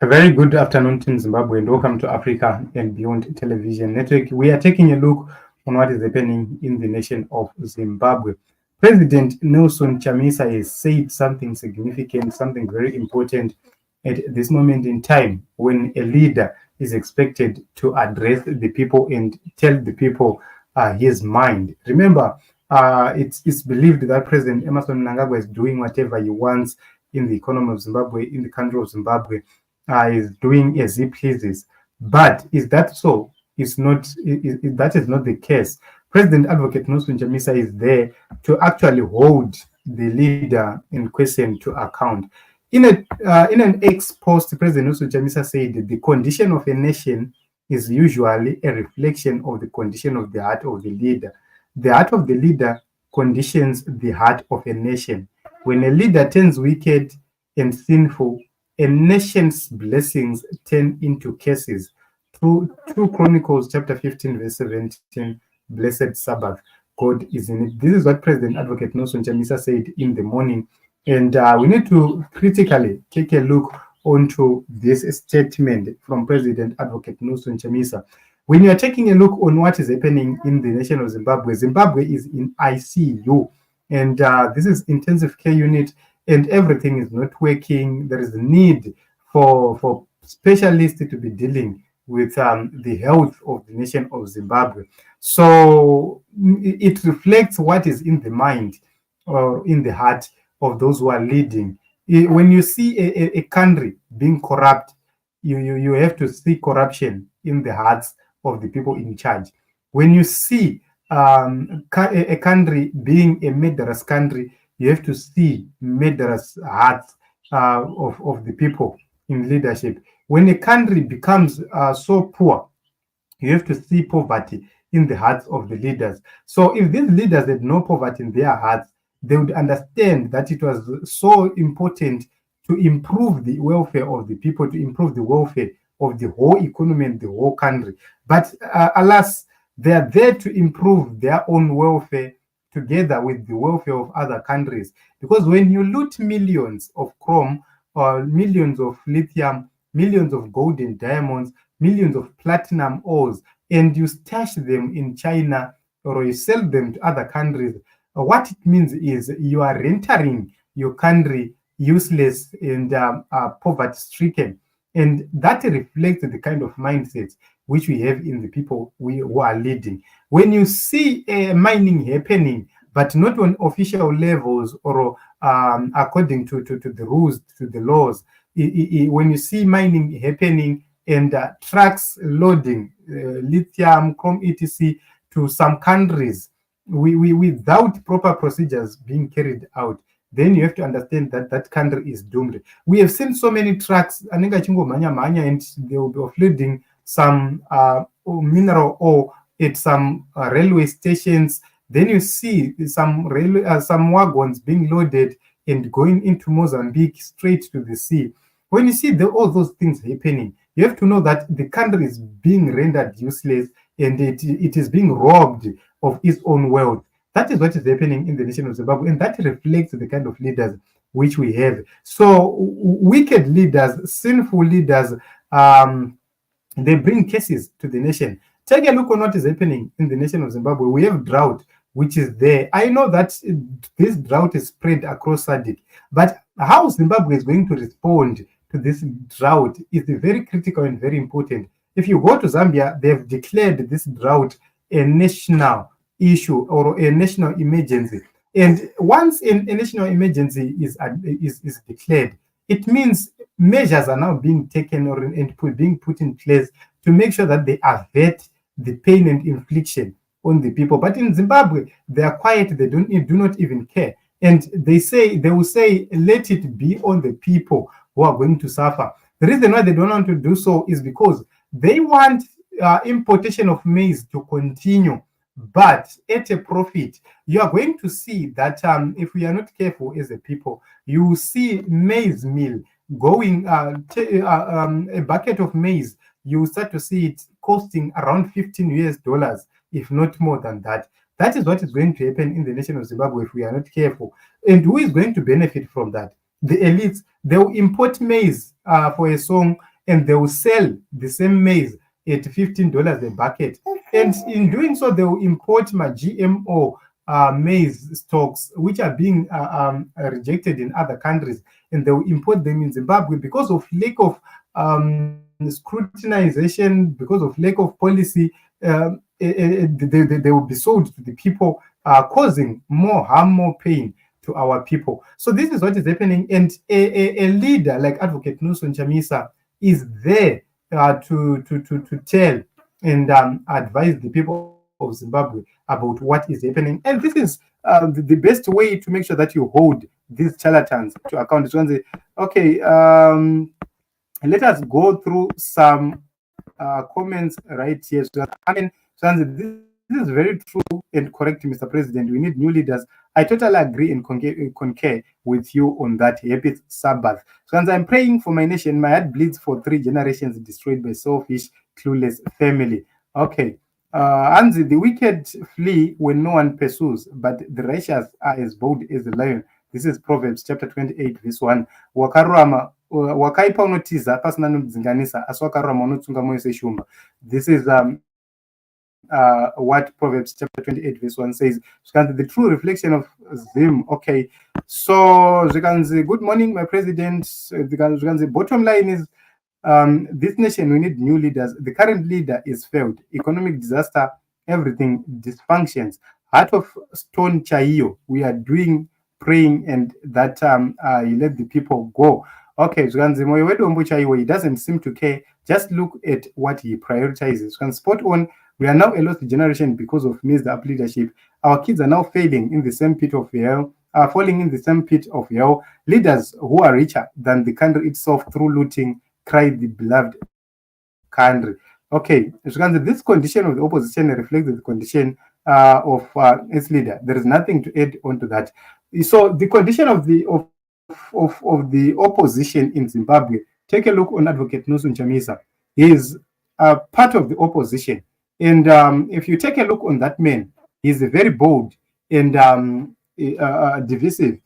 A very good afternoon to Zimbabwe and welcome to Africa and Beyond Television Network. We are taking a look on what is happening in the nation of Zimbabwe. President Nelson Chamisa has said something significant, something very important at this moment in time when a leader is expected to address the people and tell the people his mind. Remember, it's believed that President Emerson Mnangagwa is doing whatever he wants in the economy of Zimbabwe, in the country of Zimbabwe. Is doing as he pleases. But is that so? It's not. That is not the case. President Advocate Nelson Chamisa is there to actually hold the leader in question to account. In an ex-post, President Nelson Chamisa said the condition of a nation is usually a reflection of the condition of the heart of the leader. The heart of the leader conditions the heart of a nation. When a leader turns wicked and sinful, a nation's blessings turn into curses. Through 2 Chronicles chapter 15 verse 17, blessed Sabbath, God is in it. This is what President Advocate Nelson Chamisa said in the morning. And we need to critically take a look onto this statement from President Advocate Nelson Chamisa. When you are taking a look on what is happening in the nation of Zimbabwe, Zimbabwe is in ICU. And this is intensive care unit. And everything is not working. There is a need for specialists to be dealing with the health of the nation of Zimbabwe. So it reflects what is in the mind or in the heart of those who are leading. When you see a country being corrupt, you have to see corruption in the hearts of the people in charge. When you see a country being a murderous country, you have to see murderous hearts of the people in leadership. When a country becomes so poor, you have to see poverty in the hearts of the leaders. So if these leaders had no poverty in their hearts, they would understand that it was so important to improve the welfare of the people, to improve the welfare of the whole economy and the whole country. But alas, they are there to improve their own welfare together with the welfare of other countries. Because when you loot millions of chrome or millions of lithium, millions of gold and diamonds, millions of platinum ores, and you stash them in China or you sell them to other countries, what it means is you are rendering your country useless and poverty-stricken. And that reflects the kind of mindset which we have in the people who are leading. When you see mining happening, but not on official levels or according to the rules, to the laws, when you see mining happening and trucks loading lithium, chrome, etc. to some countries without proper procedures being carried out, then you have to understand that that country is doomed. We have seen so many trucks, and they will be offloading some mineral ore at some railway stations. Then you see some wagons being loaded and going into Mozambique straight to the sea. When you see all those things happening, you have to know that the country is being rendered useless and it is being robbed of its own wealth. That is what is happening in the nation of Zimbabwe, and that reflects the kind of leaders which we have. So wicked leaders, sinful leaders, they bring cases to the nation. Take a look on what is happening in the nation of Zimbabwe. We have drought, which is there. I know that this drought is spread across SADC, but how Zimbabwe is going to respond to this drought is very critical and very important. If you go to Zambia, they've declared this drought a national issue or a national emergency. And once a national emergency is declared, it means measures are now being taken and being put in place to make sure that they avert the pain and infliction on the people. But in Zimbabwe, they are quiet. They do not even care. And they will say, let it be on the people who are going to suffer. The reason why they don't want to do so is because they want importation of maize to continue, but at a profit. You are going to see that if we are not careful as a people, you will see maize mill going, a bucket of maize, you will start to see it costing around $15, if not more than that. That is what is going to happen in the nation of Zimbabwe if we are not careful. And who is going to benefit from that? The elites. They will import maize for a song and they will sell the same maize at $15 a bucket. And in doing so, they will import my GMO maize stocks, which are being rejected in other countries, and they will import them in Zimbabwe because of lack of scrutinization, because of lack of policy. They will be sold to the people, causing more harm, more pain to our people. So this is what is happening, and a leader like Advocate Nelson Chamisa is there to tell and advise the people of Zimbabwe about what is happening. And this is the best way to make sure that you hold these charlatans to account. Okay, let us go through some comments right here. This is very true and correct, Mr. President. We need new leaders. I totally agree and concur with you on that. Happy Sabbath. So as I'm praying for my nation, my heart bleeds for 3 generations destroyed by selfish, clueless family. Okay. Anzi, the wicked flee when no one pursues, but the righteous are as bold as the lion. This is Proverbs chapter 28, verse 1. Wakarurama wakaipa unotiza pasina anodzinganisa asi wakarurama unotsunga mwoyo seshumba. This is what Proverbs chapter 28 verse 1 says. The true reflection of Zim. Okay, so good morning, my president. The bottom line is this nation, we need new leaders. The current leader is failed. Economic disaster, everything dysfunctions. Heart of stone chaiyo. We are doing praying and that he let the people go. Okay, he doesn't seem to care. Just look at what he prioritizes. Spot on. We are now a lost generation because of messed up leadership. Our kids are now failing in the same pit of hell, falling in the same pit of hell. Leaders who are richer than the country itself through looting cry the beloved country. Okay, this condition of the opposition reflects the condition of its leader. There is nothing to add on to that. So the condition of the opposition in Zimbabwe. Take a look on Advocate Nelson Chamisa. He is part of the opposition. And if you take a look on that man, he's very bold and decisive.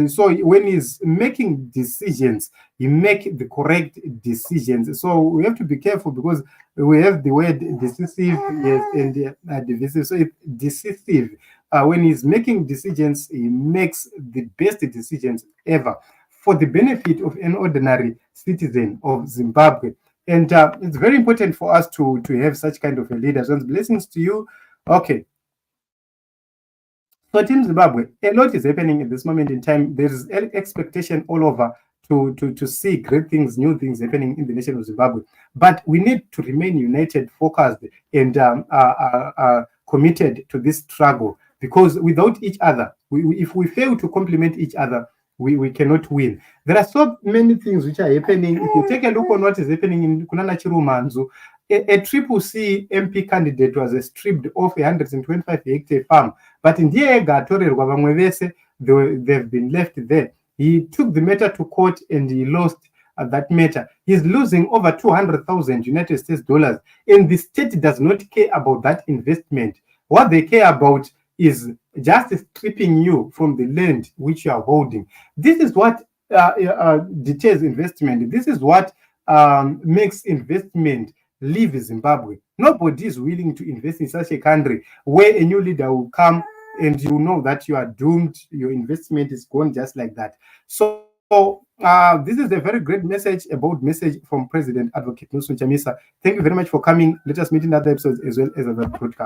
So when he's making decisions, he make the correct decisions. So we have to be careful because we have the word decisive, yes, and divisive. So it's decisive. When he's making decisions, he makes the best decisions ever for the benefit of an ordinary citizen of Zimbabwe. And it's very important for us to have such kind of a leader. So blessings to you. Okay. So in Zimbabwe, a lot is happening at this moment in time. There is expectation all over to see great things, new things happening in the nation of Zimbabwe. But we need to remain united, focused, and committed to this struggle. Because without each other, if we fail to complement each other, we cannot win. There are so many things which are happening. If you take a look on what is happening in Kunana Chirumanzu, a triple C MP candidate was stripped off a 125-hectare farm. But in Diega, they've been left there. He took the matter to court and he lost that matter. He's losing over 200,000 United States dollars. And the state does not care about that investment. What they care about is just stripping you from the land which you are holding. This is what details investment. This is what makes investment leave Zimbabwe. Nobody is willing to invest in such a country where a new leader will come and you know that you are doomed. Your investment is gone just like that. So this is a very great message from President Advocate Nelson Chamisa. Thank you very much for coming. Let us meet in other episodes as well as other broadcasts.